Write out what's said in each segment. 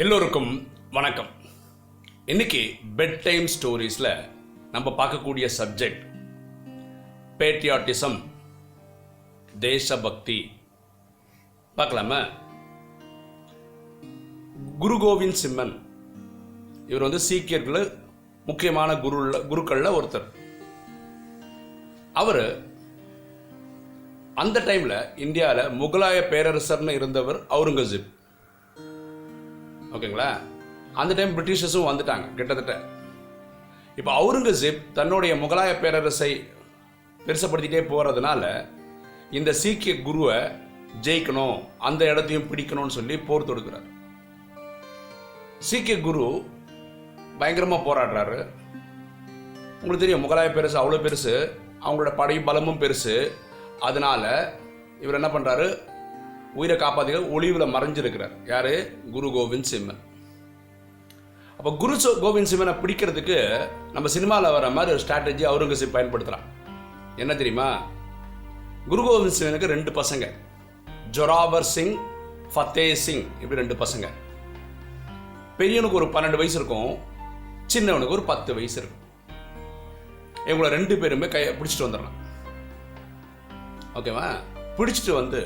எல்லோருக்கும் வணக்கம். இன்னைக்கு பெட் டைம் ஸ்டோரிஸில் நம்ம பார்க்கக்கூடிய சப்ஜெக்ட் பேட்ரியாட்டிசம், தேசபக்தி. பார்க்கலாமா? குரு கோவிந்த் சிம்மன் இவர் சீக்கியர்கள் முக்கியமான குருக்களில் ஒருத்தர். அவர் அந்த டைமில் இந்தியாவில் முகலாய பேரரசர்னு இருந்தவர் அவுரங்கசீப். ஓகேங்களா? அந்த டைம் பிரிட்டிஷர்ஸும் வந்துட்டாங்க கிட்டத்தட்ட. இப்போ அவுரங்கசீப் தன்னுடைய முகலாய பேரரசை பெருசப்படுத்திட்டே போகிறதுனால இந்த சீக்கிய குருவை ஜெயிக்கணும், அந்த இடத்தையும் பிடிக்கணும்னு சொல்லி போர் தொடுக்கிறார். சீக்கிய குரு பயங்கரமாக போராடுறாரு. உங்களுக்கு தெரியும், முகலாய பேரரசு அவ்வளோ பெருசு, அவங்களோட படை பலமும் பெருசு. அதனால இவர் என்ன பண்ணுறாரு, உயிரை காப்பாற்றிக்க ஒளிவில் மறைஞ்சிருக்கிறார். யார்? குரு கோவிந்த் சிம்மன். அப்போ குரு கோவிந்த் சிம்மனை பிடிக்கிறதுக்கு நம்ம சினிமாவில் வர மாதிரி ஒரு ஸ்ட்ராட்டஜி அவுரங்கசீப் பயன்படுத்துகிறான். என்ன தெரியுமா? குரு கோவிந்த் சிம்மனுக்கு 2 பசங்க, ஜொராவர் சிங், ஃபத்தே சிங், இப்படி 2 பசங்க. பெரியவனுக்கு ஒரு 12 வயசு இருக்கும், சின்னவனுக்கு ஒரு 10 வயசு இருக்கும். இவங்கள 2 பேருமே பிடிச்சிட்டு வந்துடலாம். ஓகேவா? பிடிச்சிட்டு வந்து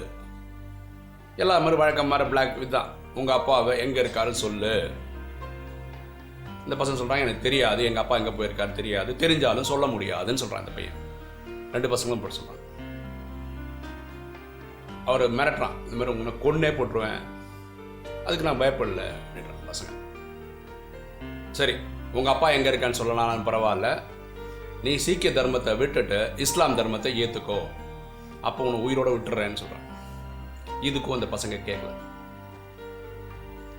எல்லா மாதிரி வழக்கம் மாதிரி பிளாக் இதுதான், உங்கள் அப்பாவை எங்கே இருக்காருன்னு சொல்லு. இந்த பசங்க சொல்கிறாங்க, எனக்கு தெரியாது, எங்கள் அப்பா எங்கே போயிருக்காரு தெரியாது, தெரிஞ்சாலும் சொல்ல முடியாதுன்னு சொல்கிறான் இந்த பையன். 2 பசங்களும் போட்டு சொல்கிறான். அவர் மிரட்டுறான், இந்த மாதிரி உங்களை கொன்னே போட்டுருவேன், அதுக்கு நான் பயப்படல அப்படின்றான் பசங்க. சரி, உங்கள் அப்பா எங்கே இருக்கான்னு சொல்லலாம், பரவாயில்ல, நீ சீக்கிய தர்மத்தை விட்டுட்டு இஸ்லாம் தர்மத்தை ஏற்றுக்கோ, அப்போ உன்னை உயிரோடு விட்டுறேன்னு சொல்கிறான். இதுக்கும் அந்த பசங்க கேட்கல.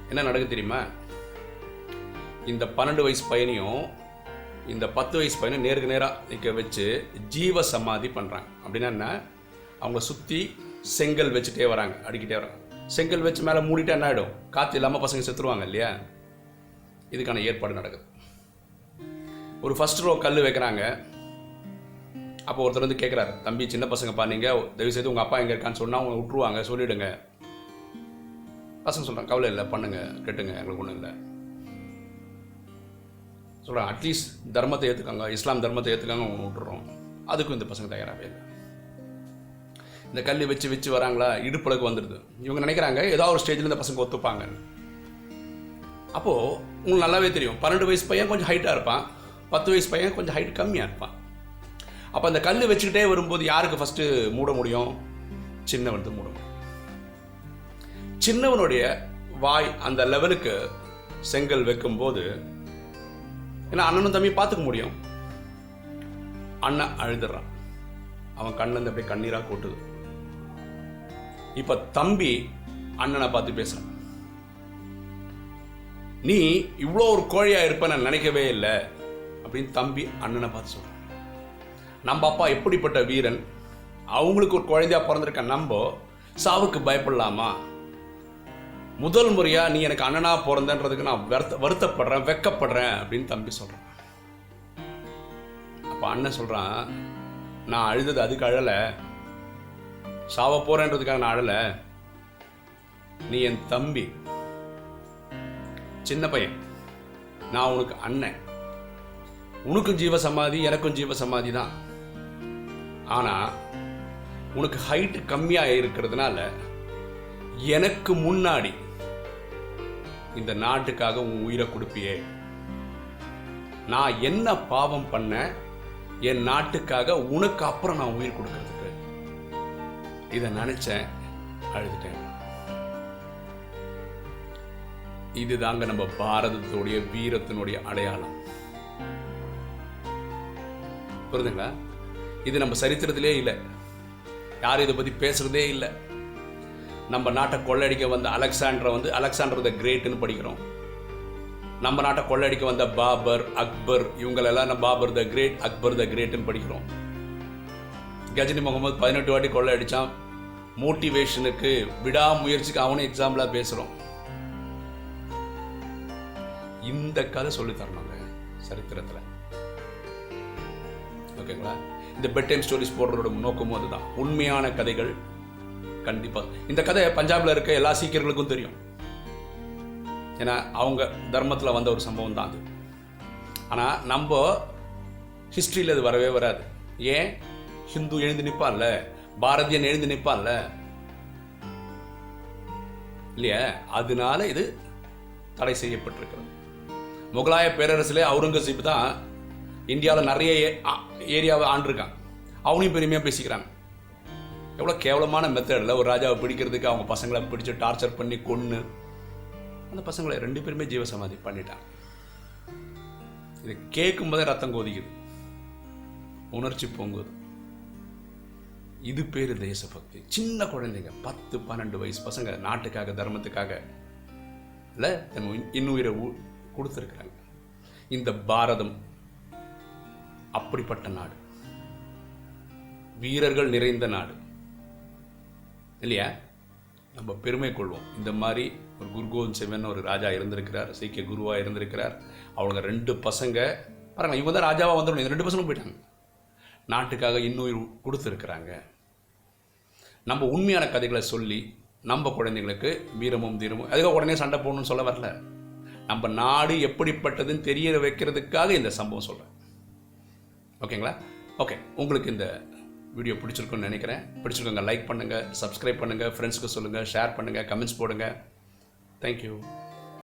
என்ன நடக்குது தெரியுமா? இந்த 12 வயசு பையனையும் இந்த 10 வயசு பையனும் நேருக்கு நேராக நிற்க வச்சு ஜீவ சமாதி பண்ணுறாங்க. அப்படின்னா என்ன? அவங்கள சுற்றி செங்கல் வச்சுட்டே வராங்க, அடிக்கிட்டே வராங்க. செங்கல் வச்சு மேலே மூடிட்டா என்ன ஆகிடும்? காற்று இல்லாமல் பசங்க செத்துருவாங்க இல்லையா? இதுக்கான ஏற்பாடு நடக்குது. ஒரு ஃபர்ஸ்ட் ரோ கல் வைக்கிறாங்க. அப்போ ஒருத்தர் கேட்குறாரு, தம்பி சின்ன பசங்கப்பா, நீங்கள் தயவுசெய்து உங்கள் அப்பா எங்கே இருக்கான்னு சொன்னால் அவங்க விட்டுருவாங்க, சொல்லிவிடுங்க. பசங்க சொல்கிறாங்க, கவலை இல்லை, பண்ணுங்க, கெட்டுங்க, எங்களுக்கு ஒன்றும் இல்லை சொல்கிறாங்க. அட்லீஸ்ட் தர்மத்தை ஏற்றுக்காங்க, இஸ்லாம் தர்மத்தை ஏற்றுக்காங்க, அவங்க விட்டுறோம். அதுக்கும் இந்த பசங்க தயாராகவே இல்லை. இந்த கல் வச்சு வச்சு வராங்களா, இடுப்பளவுக்கு வந்துடுது. இவங்க நினைக்கிறாங்க ஏதாவது ஒரு ஸ்டேஜில் இந்த பசங்க ஒத்துப்பாங்கன்னு. அப்போது உங்களுக்கு நல்லாவே தெரியும், 12 வயசு பையன் கொஞ்சம் ஹைட்டாக இருப்பான், 10 வயசு பையன் கொஞ்சம் ஹைட் கம்மியாக இருப்பான். அப்போ அந்த கல் வச்சுக்கிட்டே வரும்போது யாருக்கு ஃபஸ்ட்டு மூட முடியும்? சின்னவன் மூட முடியும். சின்னவனுடைய வாய் அந்த லெவலுக்கு செங்கல் வைக்கும்போது ஏன்னா அண்ணனும் தம்பி பார்த்துக்க முடியும். அண்ணன் அழுதுறான், அவன் கண்ணில் அப்படியே கண்ணீராக கொட்டுது. இப்போ தம்பி அண்ணனை பார்த்து பேசுறான், நீ இவ்வளோ ஒரு கோழையாக இருப்ப நான் நினைக்கவே இல்லை அப்படின்னு தம்பி அண்ணனை பார்த்து சொல்கிறான். நம்ம அப்பா எப்படிப்பட்ட வீரன், அவங்களுக்கு ஒரு குழந்தையா பிறந்திருக்க நம்ம சாவுக்கு பயப்படலாமா? முதல் முறையா நீ எனக்கு அண்ணனா பிறந்தன்றதுக்கு நான் வருத்தப்படுறேன், வெக்கப்படுறேன் அப்படின்னு தம்பி சொல்றான். அப்ப அண்ணன் சொல்றான், நான் அழுதது அதுக்கு அழல, சாவ போறேன்றதுக்காக நான் அழல, நீ என் தம்பி, சின்ன பையன், நான் உனக்கு அண்ணன், உனக்கும் ஜீவ சமாதி எனக்கும் ஜீவ சமாதி தான். ஆனால் உனக்கு ஹைட் கம்மியாக இருக்கிறதுனால எனக்கு முன்னாடி இந்த நாட்டுக்காக உன் உயிரை கொடுப்பியே. நான் என்ன பாவம் பண்ண என் நாட்டுக்காக உனக்கு அப்புறம் நான் உயிர் கொடுக்கறதுக்கு? இதை நினைச்சேன், அழுதுட்டேன். இதுதாங்க நம்ம பாரதத்துடைய வீரத்தினுடைய அடையாளம். புரியுதுங்களா? இது நம்ம சரித்திரத்திலே இல்லை, யாரும் இதை பற்றி பேசுகிறதே இல்லை. நம்ம நாட்டை கொள்ளடிக்க வந்த அலெக்சாண்டர் த கிரேட்னு படிக்கிறோம். நம்ம நாட்டை கொள்ளடிக்க வந்த பாபர், அக்பர், இவங்களெல்லாம் நம்ம பாபர் த கிரேட், அக்பர் த கிரேட்னு படிக்கிறோம். கஜினி முகமது 18 வாட்டி கொள்ளடிச்சான். மோட்டிவேஷனுக்கு, விடாமுயற்சிக்கு அவனும் எக்ஸாம்பிளாக பேசுகிறோம். இந்த கதை சொல்லித்தரணுங்க சரித்திரத்தில். ஓகேங்களா? இந்த பெட் டைம் ஸ்டோரிஸ் போடுறதோட நோக்கமும் அதுதான். உண்மையான கதைகள் கண்டிப்பாக. இந்த கதை பஞ்சாபில் இருக்க எல்லா சீக்கியர்களுக்கும் தெரியும். ஏன்னா அவங்க தர்மத்தில் வந்த ஒரு சம்பவம் தான் அது. ஆனால் நம்ம ஹிஸ்ட்ரியில் அது வரவே வராது. ஏன்? ஹிந்து எழுந்து நிற்பான்ல, பாரதியன் எழுந்து நிற்பான்ல இல்லையா? அதனால இது தடை செய்யப்பட்டிருக்கிறது. முகலாய பேரரசிலே அவுரங்கசீப் தான் இந்தியாவில் நிறைய ஏரியாவை ஆண்டிருக்காங்க. அவனையும் பெருமையாக பேசிக்கிறாங்க. எவ்வளோ கேவலமான மெத்தடில் ஒரு ராஜாவை பிடிக்கிறதுக்கு அவங்க பசங்களை பிடிச்சி டார்ச்சர் பண்ணி கொன்று அந்த பசங்களை 2 பேருமே ஜீவசமாதி பண்ணிட்டாங்க. இதை கேட்கும்போதே ரத்தம் கொதிக்குது, உணர்ச்சி பொங்குது. இது பேர் தேசபக்தி. சின்ன குழந்தைங்க 10-12 வயசு பசங்க நாட்டுக்காக தர்மத்துக்காக இல்லை இன்னுயிரை கொடுத்துருக்குறாங்க. இந்த பாரதம் அப்படிப்பட்ட நாடு, வீரர்கள் நிறைந்த நாடு இல்லையா? நம்ம பெருமை கொள்வோம். இந்த மாதிரி ஒரு குரு கோவிந்த் சிங் ஒரு ராஜா இருந்திருக்கிறார், சீக்கிய குருவாக இருந்திருக்கிறார். அவங்க 2 பசங்க பாருங்க, இவங்க தான் ராஜாவாக வந்துடணும். இந்த 2 பசங்களும் போயிட்டாங்க, நாட்டுக்காக இன்னுயிர் கொடுத்துருக்குறாங்க. நம்ம உண்மையான கதைகளை சொல்லி நம்ம குழந்தைங்களுக்கு வீரமும் தீரமும், அதுக்காக உடனே சண்டை போடணும்னு சொல்ல வரல. நம்ம நாடு எப்படிப்பட்டதுன்னு தெரிய வைக்கிறதுக்காக இந்த சம்பவம் சொல்கிறேன். ஓகேங்களா? ஓகே, உங்களுக்கு இந்த வீடியோ பிடிச்சிருக்குன்னு நினைக்கிறேன். பிடிச்சிருக்கோங்க லைக் பண்ணுங்கள், சப்ஸ்கிரைப் பண்ணுங்கள், ஃப்ரெண்ட்ஸுக்கு சொல்லுங்கள், ஷேர் பண்ணுங்கள், கமெண்ட்ஸ் போடுங்க. தேங்க்யூ.